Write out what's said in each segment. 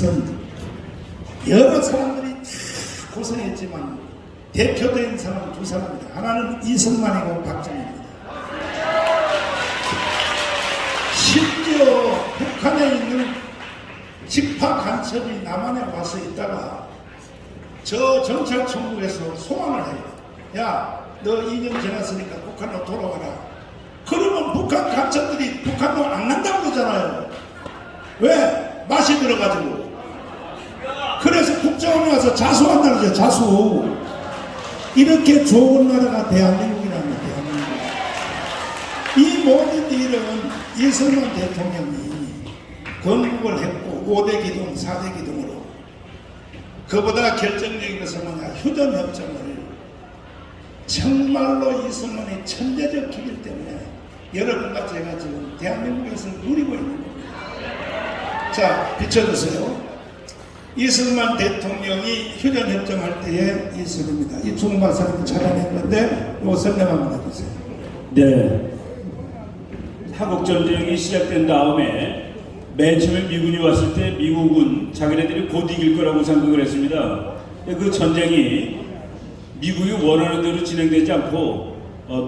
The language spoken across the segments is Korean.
것은 여러 사람들이 다 고생했지만 대표된 사람은 두 사람입니다. 하나는 이승만이고 박정희입니다. 심지어 북한에 있는 직파 간첩이 남한에 와서 있다가 저 정찰총국에서 소환을 해요. 야, 너 2년 지났으니까 북한으로 돌아와라. 그러면 북한 간첩들이 북한으로 안 간다고 그러잖아요. 왜? 맛이 들어가지고. 그래서 국정원에 와서 자수한다는 거죠. 자수. 이렇게 좋은 나라가 대한민국이라는 거예요. 대한민국. 이 모든 일은 이승만 대통령이 건국을 했고 5대 기둥, 4대 기둥으로. 그보다 결정적인 것은 뭐냐, 휴전협정을 정말로 이승만이 천재적이기 때문에 여러분과 제가 지금 대한민국에서 누리고 있는 겁니다. 자, 비춰주세요. 이승만 대통령이 휴전협정할 때의 이 소리입니다. 이 주문 박사님이 찾아낸 건데 설명 한번 해주세요. 네. 한국전쟁이 시작된 다음에 맨 처음에 미군이 왔을 때 미국은 자기네들이 곧 이길 거라고 생각을 했습니다. 그 전쟁이 미국이 원하는 대로 진행되지 않고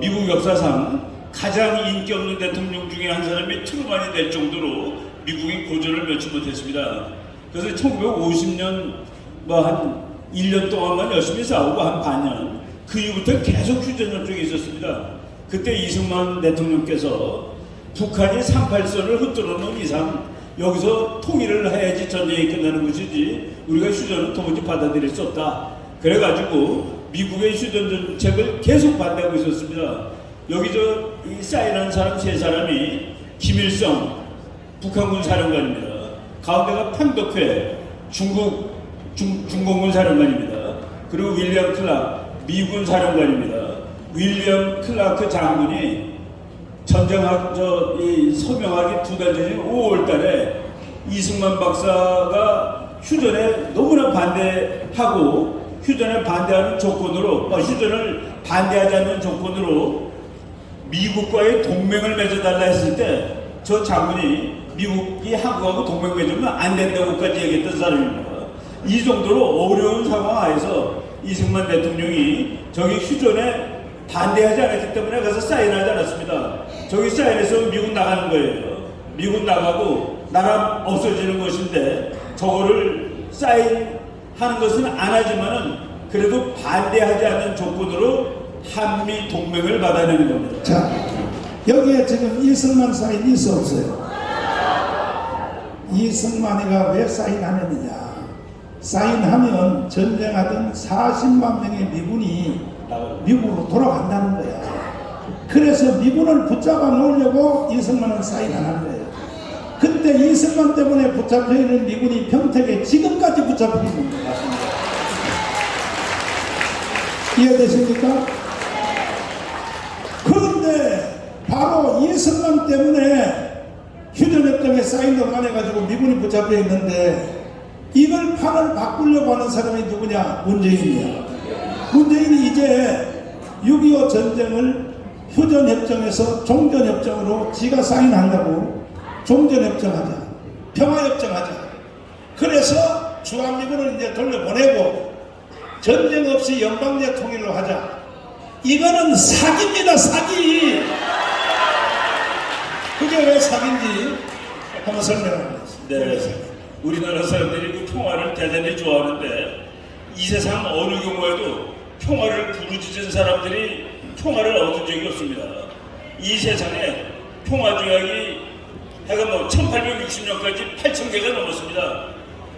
미국 역사상 가장 인기 없는 대통령 중에 한 사람이 트루만이 될 정도로 미국이 고전을 면치 못했습니다. 그래서 1950년 한 1년 동안만 열심히 싸우고 한 반년 그 이후부터 계속 휴전협정이 있었습니다. 그때 이승만 대통령께서 북한이 38선을 흩뚫어 놓은 이상 여기서 통일을 해야지 전쟁이 끝나는 것이지 우리가 휴전을 도무지 받아들일 수 없다. 그래가지고 미국의 휴전 정책을 계속 반대하고 있었습니다. 여기 이 사인한 사람 세 사람이 김일성 북한군 사령관입니다. 가운데가 팽덕회 중공군 사령관입니다. 그리고 윌리엄 클락 미군 사령관입니다. 윌리엄 클라크 장군이 서명하기 2달 전인 5월 달에 이승만 박사가 휴전에 너무나 반대하고 휴전에 반대하는 조건으로 휴전을 반대하지 않는 조건으로 미국과의 동맹을 맺어달라 했을 때 저 장군이 미국이 한국하고 동맹 맺으면 안 된다고까지 얘기했던 사람입니다. 이 정도로 어려운 상황 하에서 이승만 대통령이 저기 휴전에 반대하지 않았기 때문에 가서 사인하지 않았습니다. 저기 사인해서 미국 나가는 거예요. 미국 나가고 나라 없어지는 것인데 저거를 사인하는 것은 안 하지만은 그래도 반대하지 않는 조건으로 한미 동맹을 받아내는 겁니다. 자, 여기에 지금 이승만 사인이 있어 없어요? 이승만이가 왜 사인하느냐? 사인하면 전쟁하던 40만 명의 미군이 미국으로 돌아간다는 거야. 그래서 미군을 붙잡아 놓으려고 이승만은 사인 안 한 거예요. 근데 이승만 때문에 붙잡혀 있는 미군이 평택에 지금까지 붙잡혀 있는 거야. 이해되십니까? 그런데 바로 이승만 때문에 휴전협정에 사인도 안 해가지고 미군이 붙잡혀 있는데 이걸 판을 바꾸려고 하는 사람이 누구냐? 문재인이야. 문재인이 이제 6.25 전쟁을 휴전협정에서 종전협정으로 지가 사인한다고 종전협정하자, 평화협정하자. 그래서 주한미군을 이제 돌려보내고 전쟁 없이 연방제 통일을 하자. 이거는 사기입니다, 사기. 그게 왜 사기인지 한번 설명하겠습니다. 네. 우리나라 사람들이 그 평화를 대단히 좋아하는데 이 세상 어느 경우에도 평화를 부르짖은 사람들이 평화를 얻은 적이 없습니다. 이 세상에 평화 조약이 해가 1860년까지 8,000개가 넘었습니다.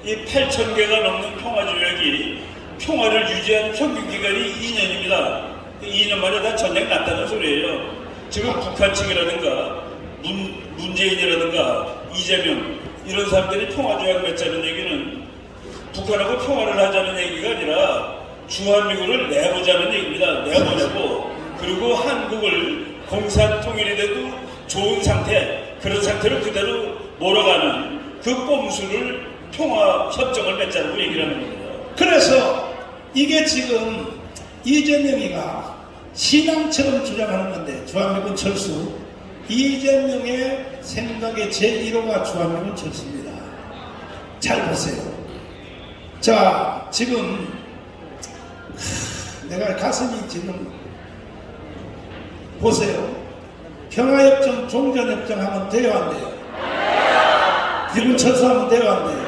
이 8,000개가 넘는 평화 조약이 평화를 유지한 평균 기간이 2년입니다. 2년 만에 다 전쟁 났다는 소리예요. 지금 북한 측이라든가 문재인이라든가 이재명 이런 사람들이 평화조약 맺자는 얘기는 북한하고 평화를 하자는 얘기가 아니라 주한미군을 내보자는 얘기입니다. 내보내고 그리고 한국을 공산통일이 돼도 좋은 상태, 그런 상태를 그대로 몰아가는 그 꼼수를 평화협정을 맺자고 얘기를 하는 겁니다. 그래서 이게 지금 이재명이가 신앙처럼 주장하는 건데 주한미군 철수, 이재명의 생각의 제1호가 주한미군 철수입니다. 잘 보세요. 자, 지금 내가 가슴이 지금 보세요. 평화협정, 종전협정 하면 돼요, 안 돼요? 미군 철수하면 돼요, 안 돼요?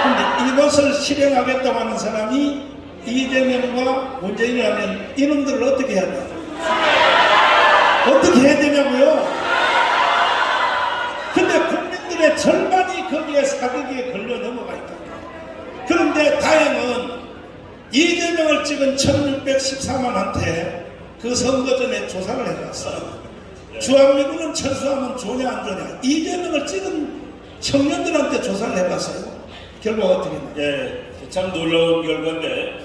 근데 이것을 실행하겠다고 하는 사람이 이재명과 문재인이라면 이놈들을 어떻게 해야 돼요? 어떻게 해야 되냐고요? 근데 국민들의 절반이 거기에 사기에 걸려 넘어가 있다. 그런데 다행은 이재명을 찍은 1614만한테 그 선거 전에 조사를 해봤어요. 주한미군은 철수하면 좋냐 안 좋냐. 이재명을 찍은 청년들한테 조사를 해봤어요. 결과가 어떻게 나요? 예, 참 놀라운 결과인데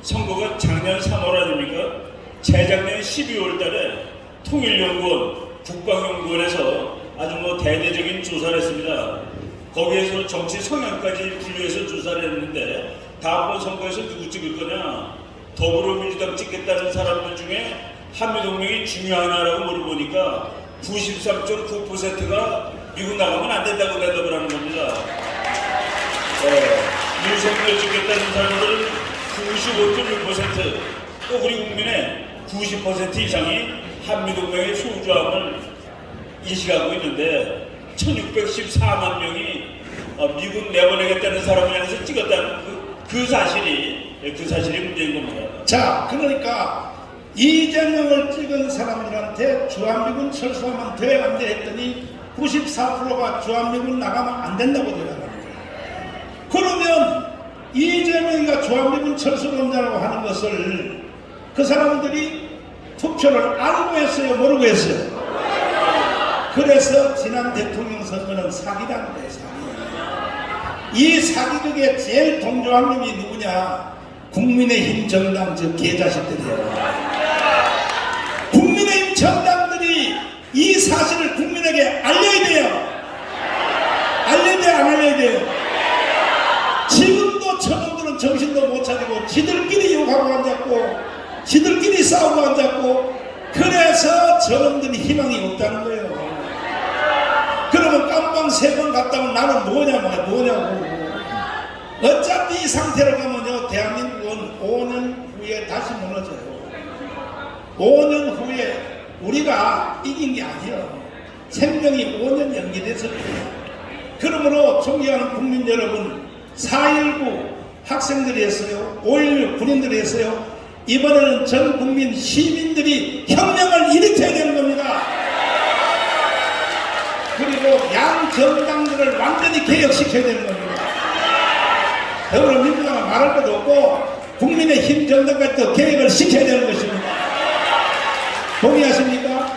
선거가 작년 3월 아닙니까? 재작년 12월 달에 통일연구원, 국방연구원에서 아주 대대적인 조사를 했습니다. 거기에서 정치 성향까지 분류해서 조사를 했는데 다음번 선거에서 누구 찍을 거냐? 더불어민주당 찍겠다는 사람들 중에 한미동맹이 중요하냐라고 물어보니까 93.9%가 미국 나가면 안 된다고 대답을 하는 겁니다. 윤석열 찍겠다는 사람들은 95.6%, 또 우리 국민의 90% 이상이 한미동맹의 소주함을 인식하고 있는데 1614만 명이 미국 내보내겠다는 사람을 향해서 찍었다는 그 사실이 문제인 겁니다. 자, 그러니까 이재명을 찍은 사람들한테 주한미군 철수하면 돼 안 돼 했더니 94%가 주한미군 나가면 안 된다고 대답합니다. 그러면 이재명이가 주한미군 철수론자라고 하는 것을 그 사람들이 투표를 알고 했어요, 모르고 했어요? 그래서 지난 대통령 선거는 사기라는 거예요, 사기. 이 사기극에 제일 동조한 놈이 누구냐? 국민의힘 정당 저 개자식들이에요. 국민의힘 정당들이 이 사실을 국민에게 알려야 돼요. 알려야 돼요, 안 알려야 돼요? 지금도 저놈들은 정신도 못 차리고 지들끼리 욕하고 앉았고 지들끼리 싸우고 앉았고 그래서 저놈들이 희망이 없다는 거예요. 그러면 깜방 3번 갔다 오면 나는 뭐냐고. 어차피 이 상태로 가면요, 대한민국은 5년 후에 다시 무너져요. 5년 후에 우리가 이긴 게 아니에요. 생명이 5년 연기돼서 그래요. 그러므로 존경하는 국민 여러분, 4.19 학생들이 했어요. 5.16 군인들이 했어요. 이번에는 전 국민 시민들이 혁명을 일으켜야 되는 겁니다. 그리고 양 정당들을 완전히 개혁시켜야 되는 겁니다. 더불어민주당은 말할 것도 없고 국민의힘 정당까지도 개혁을 시켜야 되는 것입니다. 동의하십니까?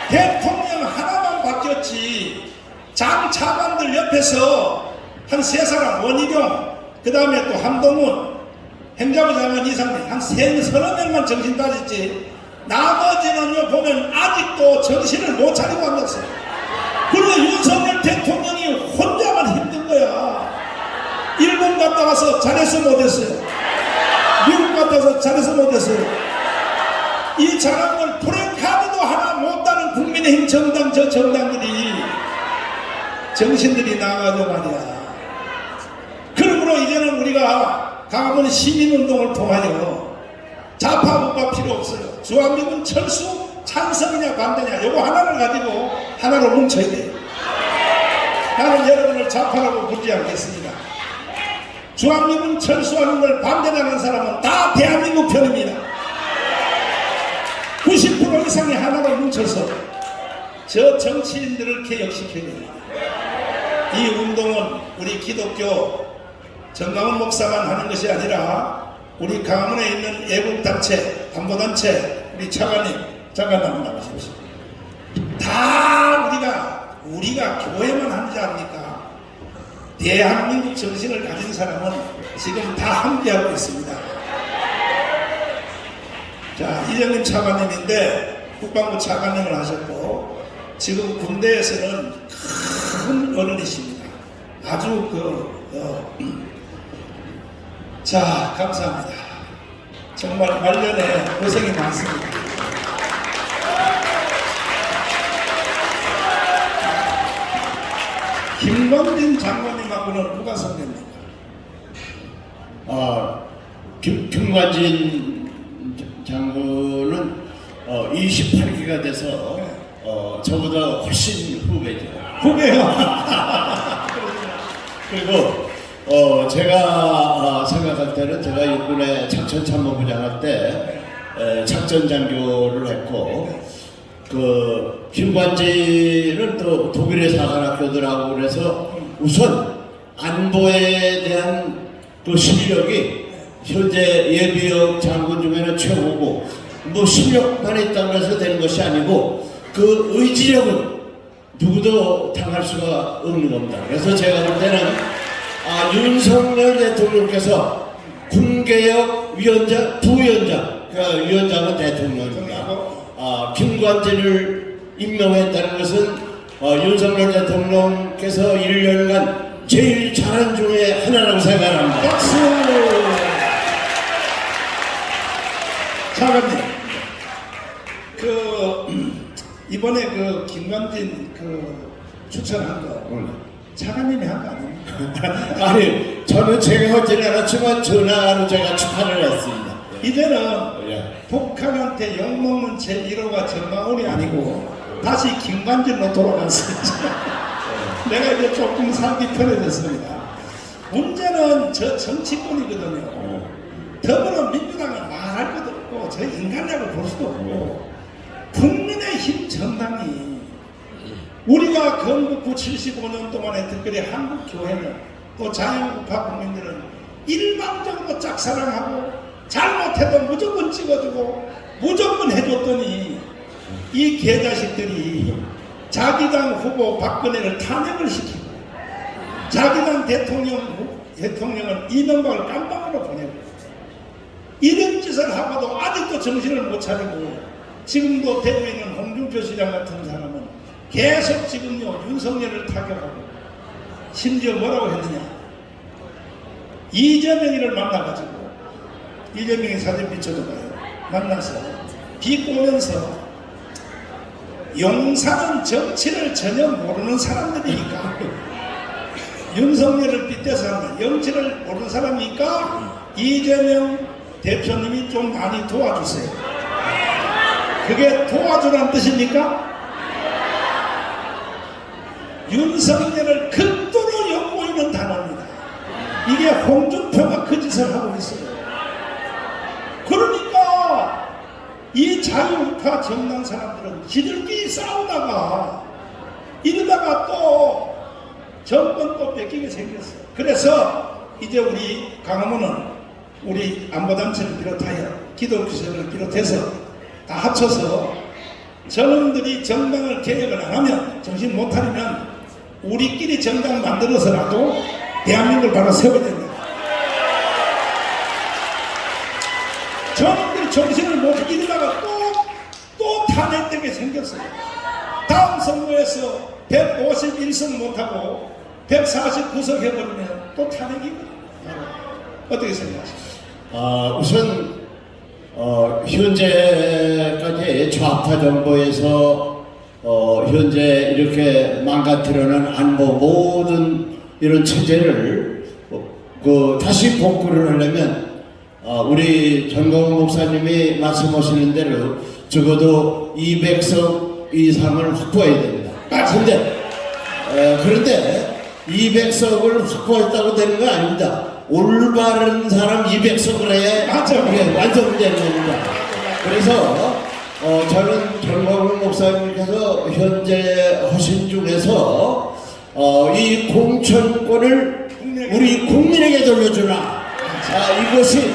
대통령 하나만 바뀌었지 장 차관들 옆에서 한 3사람, 원희룡, 그 다음에 또 한동훈, 행자부 장관 이상민, 한 30~30명만 정신 따졌지 나머지는요 보면 아직도 정신을 못 차리고 앉았어요. 그리고 윤석열 대통령이 혼자만 힘든 거야. 일본 갔다 와서 잘했어 못했어요? 미국 갔다 와서 잘했어 못했어요? 이 잘한 걸 프랭카드도 하나 못다는 국민의힘 정당 저 정당들이 정신들이 나가도 말이야. 그러므로 이제는 우리가 강화문 시민운동을 통하여 좌파 우파 필요 없어요. 주한미군 철수 찬성이냐 반대냐 요거 하나를 가지고 하나로 뭉쳐야 돼요. 나는 여러분을 좌파라고 부르지 않겠습니다. 주한미군 철수하는 걸 반대하는 사람은 다 대한민국 편입니다. 90% 이상이 하나로 뭉쳐서 저 정치인들을 개혁시켜야 됩니다. 이 운동은 우리 기독교 정강훈 목사만 하는 것이 아니라 우리 강원에 있는 애국단체, 안보단체, 우리 차관님 잠깐 한번 나가십시오. 다 우리가 교회만 하지 않습니까? 대한민국 정신을 가진 사람은 지금 다 함께하고 있습니다. 자, 이정림 차관님인데 국방부 차관님을 하셨고 지금 군대에서는 큰 어른이십니다. 아주 자, 감사합니다. 정말 말년에 고생이 많습니다. 김광진 장관님하고는 누가 선배입니까? 김관진 장군은 28기가 돼서 저보다 훨씬 후배죠. 후배요. 그리고 제가 생각할 때는 제가 육군의 작전참모부장 할 때 작전장교를 했고 그 김관진은 또 독일의 사관학교들하고 그래서 우선 안보에 대한 그 실력이 현재 예비역 장군 중에는 최고고 뭐 실력만 있다고 해서 되는 것이 아니고 그 의지력은 누구도 당할 수가 없는 겁니다. 그래서 제가 볼 때는 윤석열 대통령께서 군개혁 위원장, 부위원장, 그러니까 위원장은 대통령입니다. 김관진을 임명했다는 것은 윤석열 대통령께서 1년간 제일 잘한 중에 하나라고 생각합니다. 박수. 장관님, 이번에 그 김관진 추천한 거 장관님이 한 거 아닙니까? 아니, 저는 제가 하지는 않았지만 전화로 제가 축하를 했습니다. 이제는 예. 북한한테 욕먹는 제1호가 정마훈이 아니고 다시 김관진으로 돌아갔습니다. 내가 이제 조금 살기 편해졌습니다. 문제는 저 정치권이거든요. 더불어민주당은 말할 것도 없고 저 인간이라고 볼 수도 없고 국민의힘 정당이 우리가 건국후 75년 동안에 특별히 한국교회는 또 자유우파 국민들은 일방적으로 짝사랑하고 잘못해도 무조건 찍어주고 무조건 해줬더니 이 개자식들이 자기 당 후보 박근혜를 탄핵을 시키고 자기 당 대통령은 이명박을 깜빵으로 보내고 이런 짓을 하고도 아직도 정신을 못 차리고 지금도 대구에 있는 홍준표 시장 같은 사람은 계속 지금요 윤석열을 타격하고 심지어 뭐라고 했느냐 이재명이를 만나가지고 이재명이 사진 비춰줘봐요. 만나서 비꼬면서 용사는 정치를 전혀 모르는 사람들이니까 윤석열을 빗대서 하는 정치를 모르는 사람이니까 이재명 대표님이 좀 많이 도와주세요. 그게 도와주라는 뜻입니까? 윤석열을 극도로 엿보이는 단어입니다. 이게 홍준표가 그 짓을 하고 있어요. 그러니까 이 자유우파 정당 사람들은 지들끼리 싸우다가 이러다가 또 정권 또 뺏기게 생겼어요. 그래서 이제 우리 강화문은 우리 안보단체를 비롯하여 기독교회를 비롯해서 다 합쳐서 저놈들이 정당을 개혁을 안 하면 정신 못 차리면 우리끼리 정당 만들어서라도 대한민국을 바로 세워야 됩니다. 저놈들이 정신을 못 이루다가 또 탄핵되게 생겼어요. 다음 선거에서 151석 못하고 149석 해버리면 또 탄핵이거든요. 어떻게 생각하십니까? 우선 현재까지 좌파 정부에서 현재 이렇게 망가뜨려는 안보 모든 이런 체제를 다시 복구를 하려면 우리 전광훈 목사님이 말씀하시는 대로 적어도 200석 이상을 확보해야 됩니다. 그런데 200석을 확보했다고 되는 거 아닙니다. 올바른 사람 200석을 해야 완성되는 겁니다. 그래서 저는 전광훈 목사님께서 현재 하신 중에서 이 공천권을 우리 국민에게 돌려주라. 이것이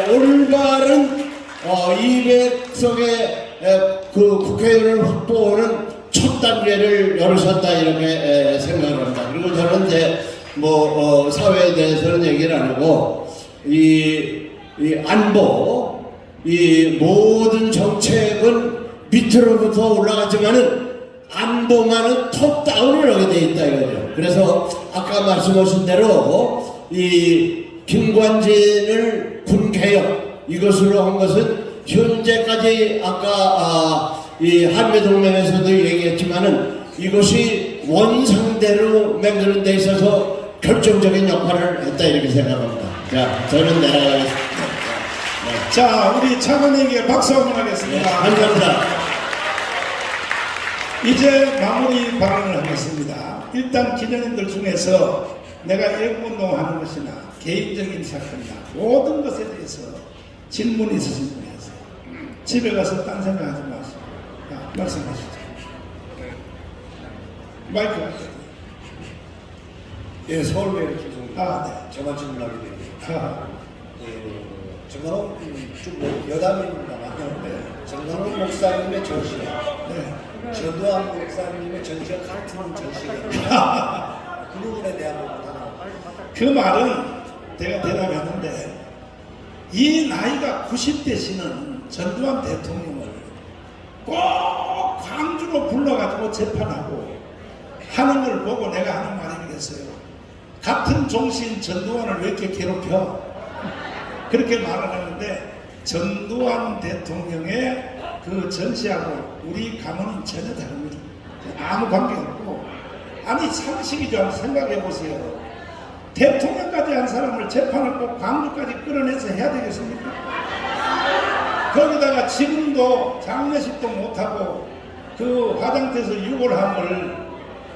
올바른 200석의 그 국회의원을 확보하는 첫 단계를 열으셨다 이렇게 생각을 합니다. 그리고 저는 이제 사회에 대해서는 얘기를 안 하고 이 안보 이 모든 정책은 밑으로부터 올라가지만은 안보만은 톱다운을 하게 돼 있다 이거죠. 그래서 아까 말씀하신 대로 이 김관진을 군개혁 이것으로 한 것은 현재까지 아까 이 한미동맹에서도 얘기했지만은 이것이 원상대로 만드는 데 있어서 결정적인 역할을 했다 이렇게 생각합니다. 자, 저는 내려가겠습니다. 자, 우리 차관에게 박수 한번 하겠습니다. 감사합니다. 이제 마무리 발언을 하겠습니다. 일단 기자님들 중에서 내가 애국운동 하는 것이나 개인적인 사건이나 모든 것에 대해서 질문이 있으신 분이 있어요. 집에 가서 딴 생각하지 마시고 말씀하시죠. 마이크 갖다 예, 서울대 기준 네. 저만 질문하게 됩니다. 아, 정강훈 여담입니다만 정강훈 목사님의 전시회, 네. 전두환 목사님의 전시회 같은 전시회 그 부분에 대한 부분 하나. 그 말은 내가 대답했는데 이 나이가 90대시는 전두환 대통령을 꼭 광주로 불러가지고 재판하고 하는 걸 보고 내가 하는 말이겠어요. 같은 종신 전두환을 왜 이렇게 괴롭혀? 그렇게 말을 하는데 전두환 대통령의 그 전시하고 우리 감언은 전혀 다릅니다. 아무 관계없고 아니 상식이죠. 한번 생각해 보세요. 대통령까지 한 사람을 재판을 꼭 광주까지 끌어내서 해야 되겠습니까? 거기다가 지금도 장례식도 못하고 그 화장터에서 유골 함을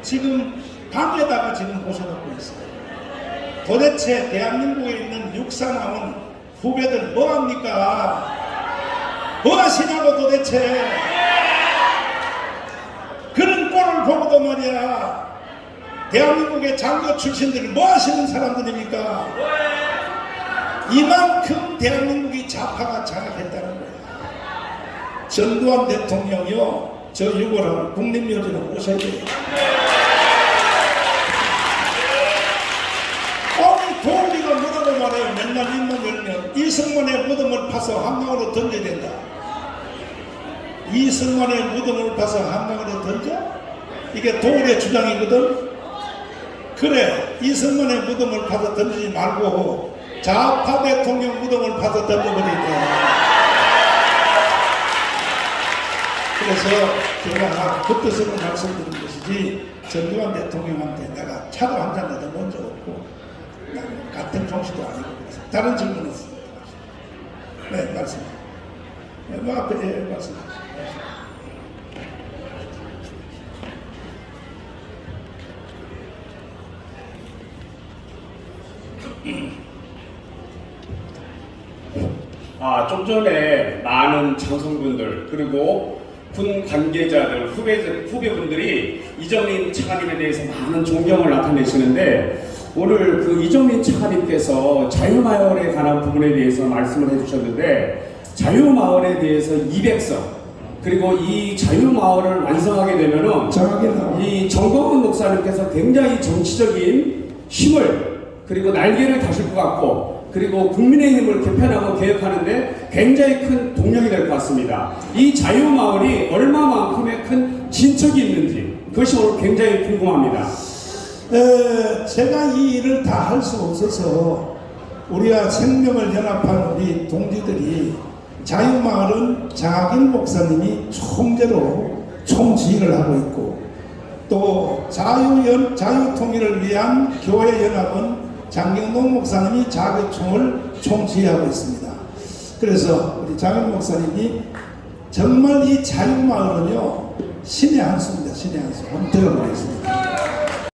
지금 밤에다가 지금 모셔놓고 있어요. 도대체 대한민국에 있는 육사 나온 후배들 뭐합니까? 뭐 하시냐고 도대체. 그런 꼴을 보고도 말이야 대한민국의 장교 출신들이 뭐 하시는 사람들입니까? 이만큼 대한민국이 좌파가 장악했다는 거야. 전두환 대통령이요 저 유골함을 국립묘지로 모셔야 돼요. 아니 도우리가 무덤을 말해요. 맨날 입만 열면 이승만의 무덤을 파서 한강으로 던져야 된다. 이승만의 무덤을 파서 한강으로 던져? 이게 도우리의 주장이거든. 그래 이승만의 무덤을 파서 던지지 말고 좌파 대통령 무덤을 파서 던져버리자. 그래서 제가 그 뜻으로 말씀드린 것이지 전두환 대통령한테 내가 차도 한 잔 얻어본 적 없고 같은 정신도 아니고 그래서 다른 질문 있습니다. 네 말씀. 네, 뭐 앞에 말씀. 좀 전에 많은 장성분들 그리고 군 관계자들 후배분들이 이정민 차관님에 대해서 많은 존경을 나타내시는데 오늘 그 이정민 차관님께서 자유마을에 관한 부분에 대해서 말씀을 해주셨는데 자유마을에 대해서 200석 그리고 이 자유마을을 완성하게 되면은 이 정광훈 목사님께서 굉장히 정치적인 힘을 그리고 날개를 다실 것 같고 그리고 국민의힘을 개편하고 개혁하는데 굉장히 큰 동력이 될 것 같습니다. 이 자유마을이 얼마만큼의 큰 진척이 있는지 그것이 오늘 굉장히 궁금합니다. 제가 이 일을 다 할 수 없어서 우리가 생명을 연합한 우리 동지들이 자유마을은 장학인 목사님이 총재로 총지휘를 하고 있고 또 자유통일을 위한 교회연합은 장경동 목사님이 자교총을 총지휘하고 있습니다. 그래서 우리 장경 목사님이 정말 이 자유마을은요 신의 한 수입니다. 신의 한 수. 한번 들어보겠습니다.